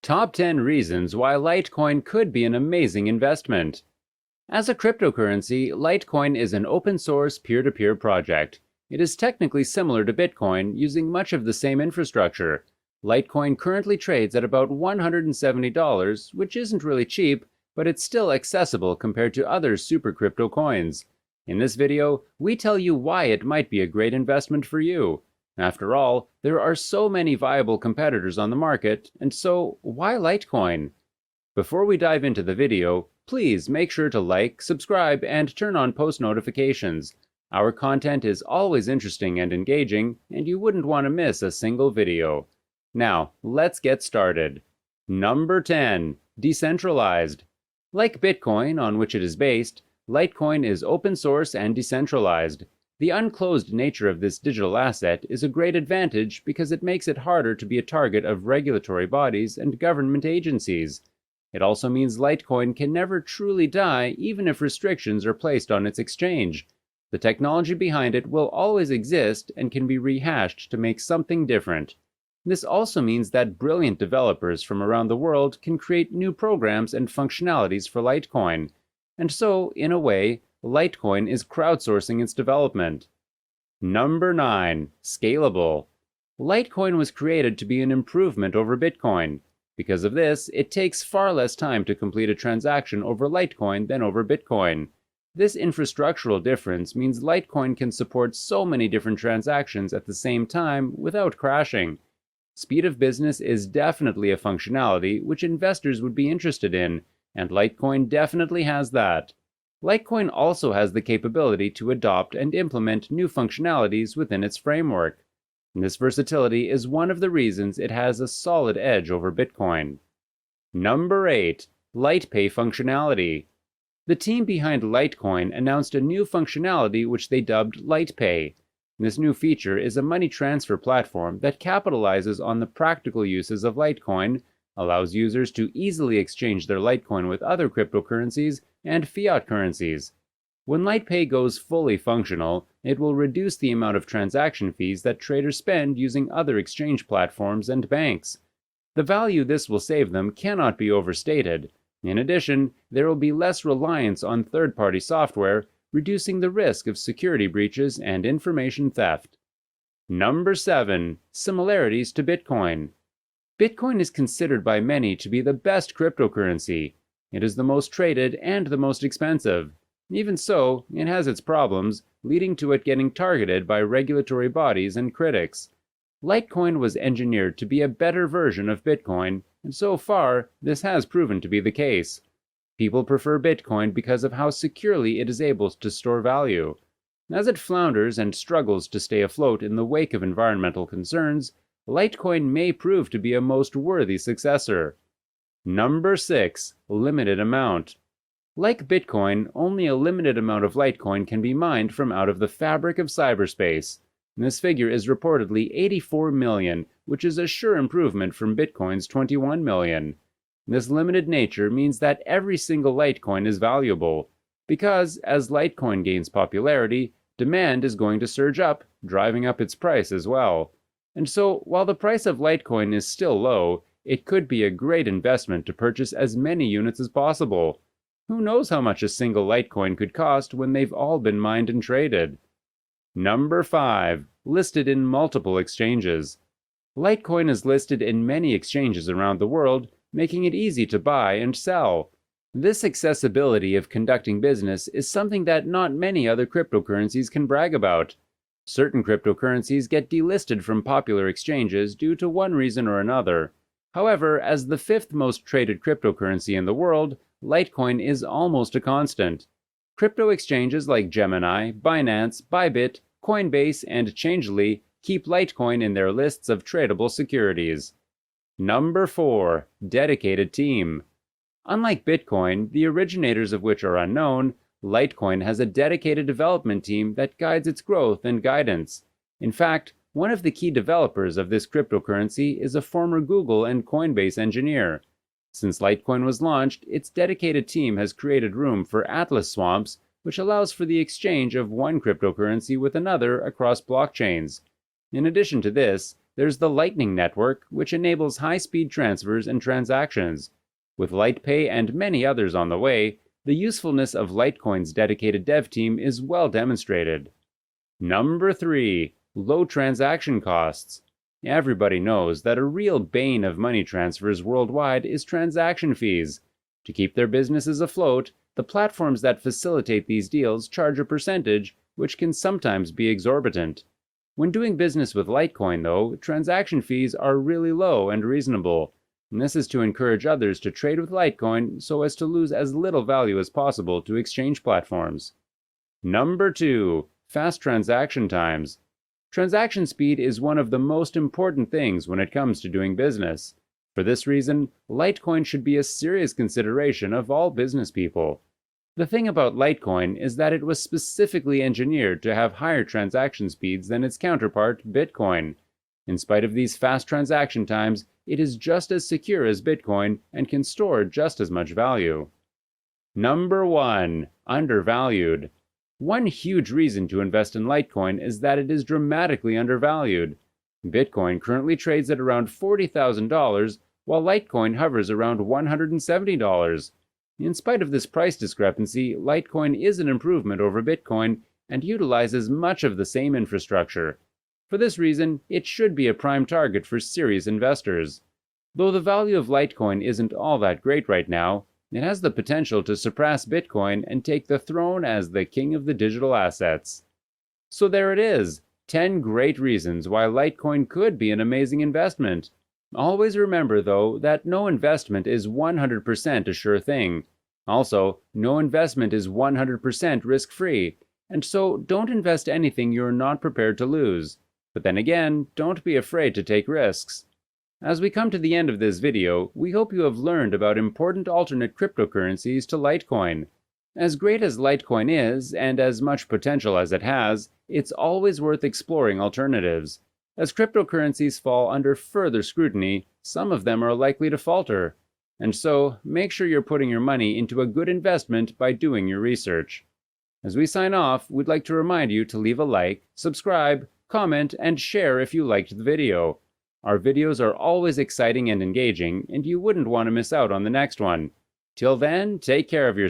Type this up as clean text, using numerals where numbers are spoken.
Top 10 reasons why Litecoin could be an amazing investment. As a cryptocurrency, Litecoin is an open-source peer-to-peer project. It is technically similar to Bitcoin, using much of the same infrastructure. Litecoin currently trades at about $170, which isn't really cheap, but it's still accessible compared to other super crypto coins. In this video, we tell you why it might be a great investment for you. After all, there are so many viable competitors on the market, and so why Litecoin? Before we dive into the video, please make sure to like, subscribe, and turn on post notifications. Our content is always interesting and engaging, and you wouldn't want to miss a single video. Now, let's get started. Number 10. Decentralized. Like Bitcoin, on which it is based, Litecoin is open source and decentralized. The unclosed nature of this digital asset is a great advantage because it makes it harder to be a target of regulatory bodies and government agencies. It also means Litecoin can never truly die even if restrictions are placed on its exchange. The technology behind it will always exist and can be rehashed to make something different. This also means that brilliant developers from around the world can create new programs and functionalities for Litecoin. And so, in a way, Litecoin is crowdsourcing its development. Number 9. Scalable. Litecoin was created to be an improvement over Bitcoin. Because of this, it takes far less time to complete a transaction over Litecoin than over Bitcoin. This infrastructural difference means Litecoin can support so many different transactions at the same time without crashing. Speed of business is definitely a functionality which investors would be interested in, and Litecoin definitely has that. Litecoin also has the capability to adopt and implement new functionalities within its framework. This versatility is one of the reasons it has a solid edge over Bitcoin. Number 8. Litepay functionality. The team behind Litecoin announced a new functionality which they dubbed Litepay. This new feature is a money transfer platform that capitalizes on the practical uses of Litecoin, allows users to easily exchange their Litecoin with other cryptocurrencies and fiat currencies. When Litepay goes fully functional, it will reduce the amount of transaction fees that traders spend using other exchange platforms and banks. The value this will save them cannot be overstated. In addition, there will be less reliance on third-party software, reducing the risk of security breaches and information theft. Number 7. Similarities to Bitcoin. Bitcoin is considered by many to be the best cryptocurrency. It is the most traded and the most expensive. Even so, it has its problems, leading to it getting targeted by regulatory bodies and critics. Litecoin was engineered to be a better version of Bitcoin, and so far, this has proven to be the case. People prefer Bitcoin because of how securely it is able to store value. As it flounders and struggles to stay afloat in the wake of environmental concerns, Litecoin may prove to be a most worthy successor. Number 6. Limited amount. Like Bitcoin, only a limited amount of Litecoin can be mined from out of the fabric of cyberspace. This figure is reportedly 84 million, which is a sure improvement from Bitcoin's 21 million. This limited nature means that every single Litecoin is valuable, because as Litecoin gains popularity, demand is going to surge up, driving up its price as well. And so, while the price of Litecoin is still low, it could be a great investment to purchase as many units as possible. Who knows how much a single Litecoin could cost when they've all been mined and traded? Number 5. Listed in multiple exchanges. Litecoin is listed in many exchanges around the world, making it easy to buy and sell. This accessibility of conducting business is something that not many other cryptocurrencies can brag about. Certain cryptocurrencies get delisted from popular exchanges due to one reason or another. However, as the 5th most traded cryptocurrency in the world, Litecoin is almost a constant. Crypto exchanges like Gemini, Binance, Bybit, Coinbase, and Changelly keep Litecoin in their lists of tradable securities. Number 4. Dedicated team. Unlike Bitcoin, the originators of which are unknown, Litecoin has a dedicated development team that guides its growth and guidance. In fact, one of the key developers of this cryptocurrency is a former Google and Coinbase engineer. Since Litecoin was launched, its dedicated team has created room for Atlas swamps, which allows for the exchange of one cryptocurrency with another across blockchains. In addition to this, there's the Lightning Network, which enables high-speed transfers and transactions. With Litepay and many others on the way, the usefulness of Litecoin's dedicated dev team is well demonstrated. Number 3. Low transaction costs. Everybody knows that a real bane of money transfers worldwide is transaction fees. To keep their businesses afloat, the platforms that facilitate these deals charge a percentage, which can sometimes be exorbitant. When doing business with Litecoin, though, transaction fees are really low and reasonable. And this is to encourage others to trade with Litecoin so as to lose as little value as possible to exchange platforms. Number 2. Fast transaction times. Transaction speed is one of the most important things when it comes to doing business. For this reason, Litecoin should be a serious consideration of all business people. The thing about Litecoin is that it was specifically engineered to have higher transaction speeds than its counterpart, Bitcoin. In spite of these fast transaction times, it is just as secure as Bitcoin and can store just as much value. Number 1. Undervalued. One huge reason to invest in Litecoin is that it is dramatically undervalued. Bitcoin currently trades at around $40,000, while Litecoin hovers around $170. In spite of this price discrepancy, Litecoin is an improvement over Bitcoin and utilizes much of the same infrastructure. For this reason, it should be a prime target for serious investors. Though the value of Litecoin isn't all that great right now, it has the potential to surpass Bitcoin and take the throne as the king of the digital assets. So there it is, 10 great reasons why Litecoin could be an amazing investment. Always remember, though, that no investment is 100% a sure thing. Also, no investment is 100% risk-free, and so don't invest anything you're not prepared to lose. But then again, don't be afraid to take risks. As we come to the end of this video, we hope you have learned about important alternate cryptocurrencies to Litecoin. As great as Litecoin is, and as much potential as it has, it's always worth exploring alternatives. As cryptocurrencies fall under further scrutiny, some of them are likely to falter. And so, make sure you're putting your money into a good investment by doing your research. As we sign off, we'd like to remind you to leave a like, subscribe, comment, and share if you liked the video. Our videos are always exciting and engaging, and you wouldn't want to miss out on the next one. Till then, take care of yourself.